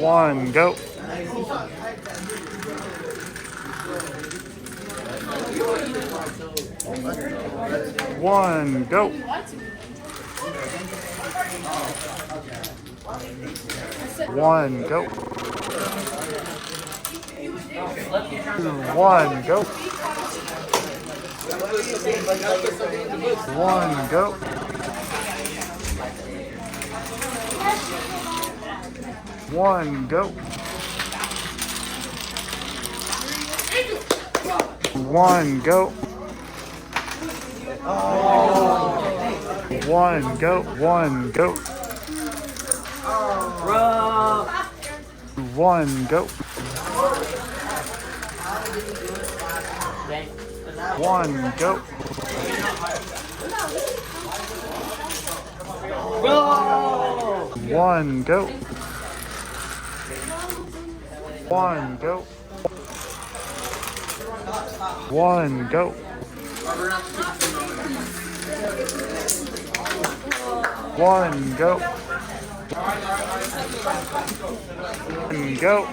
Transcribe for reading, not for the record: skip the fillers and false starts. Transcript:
One, go. One, go. One, go. One, go. One, go. One, go. One, go. One, go. One, go. One, go. One, go. One, go. One, go. One, go. One, go. One, go.